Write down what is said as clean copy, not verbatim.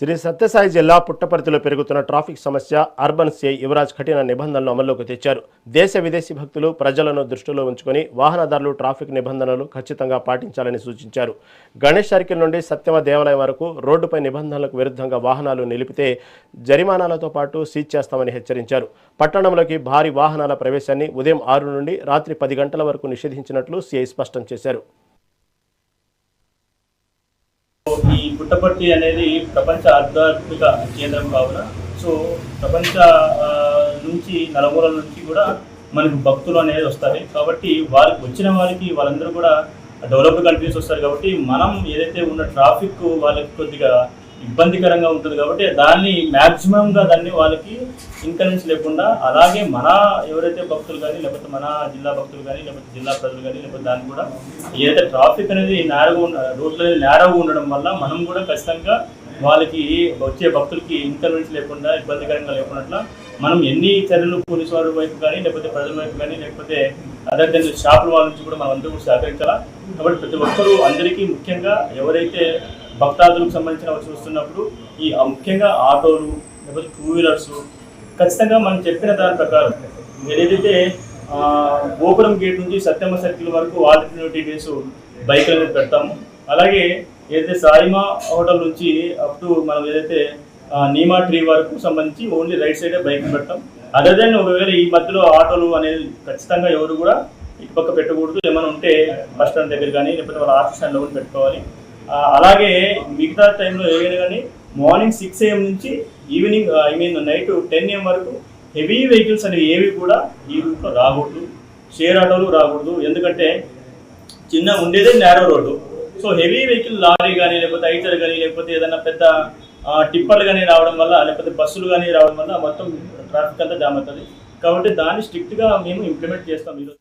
శ్రీ సత్యసాయి జిల్లా పుట్టపర్తిలో పెరుగుతున్న ట్రాఫిక్ సమస్య అర్బన్ సిఐ యువరాజ్ కఠిన నిబంధనలను అమల్లోకి తెచ్చారు. దేశ విదేశీ భక్తులు ప్రజలను దృష్టిలో ఉంచుకొని వాహనదారులు ట్రాఫిక్ నిబంధనలు ఖచ్చితంగా పాటించాలని సూచించారు. గణేష్ సర్కిల్ నుండి సత్యమ దేవాలయం వరకు రోడ్డుపై నిబంధనలకు విరుద్ధంగా వాహనాలు నిలిపితే జరిమానాలతో పాటు సీజ్ చేస్తామని హెచ్చరించారు. పట్టణంలోకి భారీ వాహనాల ప్రవేశాన్ని ఉదయం 6 నుండి రాత్రి 10 గంటల వరకు నిషేధించినట్లు సిఐ స్పష్టం చేశారు. ఈ పుట్టపర్తి అనేది ప్రపంచ ఆధ్యాత్మిక కేంద్రం కావున ప్రపంచ నుంచి నలుమూలల నుంచి కూడా మనకు భక్తులు అనేది వస్తారు. కాబట్టి వారికి వాళ్ళందరూ కూడా డెవలప్డ్ కంట్రీస్ వస్తారు. కాబట్టి మనం ఏదైతే ఉన్న ట్రాఫిక్ వాళ్ళకి కొద్దిగా ఇబ్బందికరంగా ఉంటుంది. కాబట్టి దాన్ని మ్యాక్సిమంగా వాళ్ళకి ఇన్కన్వీనియన్స్ లేకుండా, అలాగే మన ఎవరైతే భక్తులు కానీ లేకపోతే మన జిల్లా భక్తులు కానీ లేకపోతే జిల్లా ప్రజలు కానీ లేకపోతే దాన్ని కూడా ఏదైతే ట్రాఫిక్ అనేది రోడ్లు అనేది నేరగా ఉండడం వల్ల మనం కూడా ఖచ్చితంగా వాళ్ళకి వచ్చే భక్తులకి ఇన్కన్వీనియన్స్ లేకుండా ఇబ్బందికరంగా లేకున్నట్ల మనం ఎన్ని చర్యలు పోలీసు వారి వైపు కానీ లేకపోతే ప్రజల వైపు కానీ లేకపోతే అదర్ దెన్ షాపుల వాళ్ళ నుంచి కూడా మనం అందరూ కూడా సహకరించాలా. కాబట్టి ప్రతి ఒక్కరూ అందరికీ ముఖ్యంగా ఎవరైతే భక్తాదులకు సంబంధించిన చూస్తున్నప్పుడు ఈ ముఖ్యంగా ఆటోలు లేకపోతే 2 వీలర్స్ ఖచ్చితంగా మనం చెప్పిన దాని ప్రకారం ఏదైతే గోపురం గేట్ నుంచి సత్యమ్మ సర్కిల్ వరకు ఆల్టర్నేటివ్ డేస్ బైక్ అనేది పెడతాము. అలాగే ఏదైతే సాయిమా హోటల్ నుంచి అప్ టు మనం ఏదైతే నీమా ట్రీ వరకు సంబంధించి ఓన్లీ రైట్ సైడే బైక్ పెడతాం. అదర్ దెన్ ఒకవేళ ఈ మధ్యలో ఆటోలు అనేది ఖచ్చితంగా ఎవరు కూడా ఇటుపక్క పెట్టకూడదు. ఏమైనా ఉంటే బస్ స్టాండ్ దగ్గర కానీ లేకపోతే వాళ్ళ ఆఫీస్ స్టాండ్లో కూడా పెట్టుకోవాలి. అలాగే మిగతా టైంలో ఏదైనా కానీ మార్నింగ్ 6 AM నుంచి ఈవినింగ్ నైట్ 10 AM వరకు హెవీ వెహికల్స్ అనేవి ఏవి కూడా ఈ రూట్లో రాకూడదు. షేర్ ఆటోలు రాకూడదు. ఎందుకంటే చిన్న ఉండేదే narrow road. Heavy vehicle lorry కానీ లేకపోతే ఐచర్ కానీ లేకపోతే ఏదైనా పెద్ద టిప్పర్లు కానీ రావడం వల్ల లేకపోతే బస్సులు కానీ రావడం వల్ల మొత్తం ట్రాఫిక్ అంతా జామ్ అవుతుంది. కాబట్టి దాన్ని స్ట్రిక్ట్గా మేము ఇంప్లిమెంట్ చేస్తాం ఈరోజు.